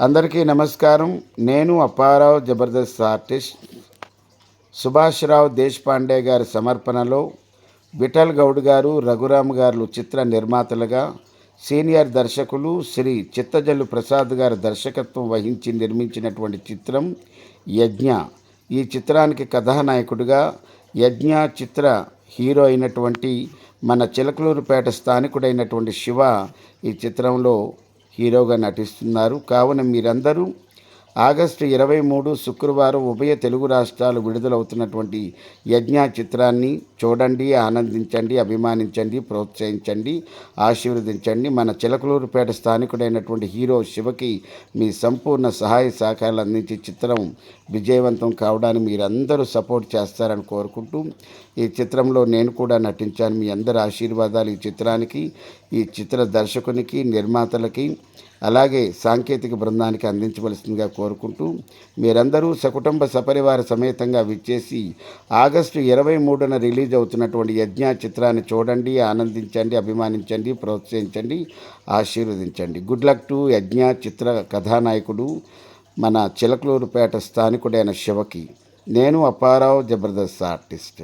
అందరికీ నమస్కారం. నేను అప్పారావు జబర్దస్త్ ఆర్టిస్ట్. సుభాష్ రావు దేశపాండే గారి సమర్పణలో విఠల్ గౌడ్ గారు, రఘురామ్ గారు చిత్ర నిర్మాతలుగా, సీనియర్ దర్శకులు శ్రీ చిత్తజల్లు ప్రసాద్ గారు దర్శకత్వం వహించి నిర్మించినటువంటి చిత్రం యజ్ఞ. ఈ చిత్రానికి కథానాయకుడిగా యజ్ఞ చిత్ర హీరో అయినటువంటి మన చిలకలూరుపేట స్థానికుడైనటువంటి శివ ఈ చిత్రంలో హీరోగా నటిస్తున్నారు. కావున మీరందరూ ఆగస్టు 23 శుక్రవారం ఉభయ తెలుగు రాష్ట్రాలు విడుదలవుతున్నటువంటి యజ్ఞ చిత్రాన్ని చూడండి, ఆనందించండి, అభిమానించండి, ప్రోత్సహించండి, ఆశీర్వదించండి. మన చిలకలూరుపేట స్థానికుడైనటువంటి హీరో శివకి మీ సంపూర్ణ సహాయ సహకారాలు అందించి చిత్రం విజయవంతం కావడానికి మీరందరూ సపోర్ట్ చేస్తారని కోరుకుంటూ, ఈ చిత్రంలో నేను కూడా నటించాను. మీ అందరి ఆశీర్వాదాలు ఈ చిత్రానికి, ఈ చిత్ర దర్శకునికి, నిర్మాతలకి, అలాగే సాంకేతిక బృందానికి అందించవలసిందిగా కోరుకుంటూ, మీరందరూ సకుటుంబ సపరివార సమేతంగా విచ్చేసి ఆగస్టు 23న రిలీజ్ అవుతున్నటువంటి యజ్ఞ చిత్రాన్ని చూడండి, ఆనందించండి, అభిమానించండి, ప్రోత్సహించండి, ఆశీర్వదించండి. గుడ్ లక్ టు యజ్ఞ చిత్ర కథానాయకుడు మన చిలకలూరుపేట స్థానికుడైన శివకి. నేను అప్పారావు జబర్దస్త్ ఆర్టిస్ట్.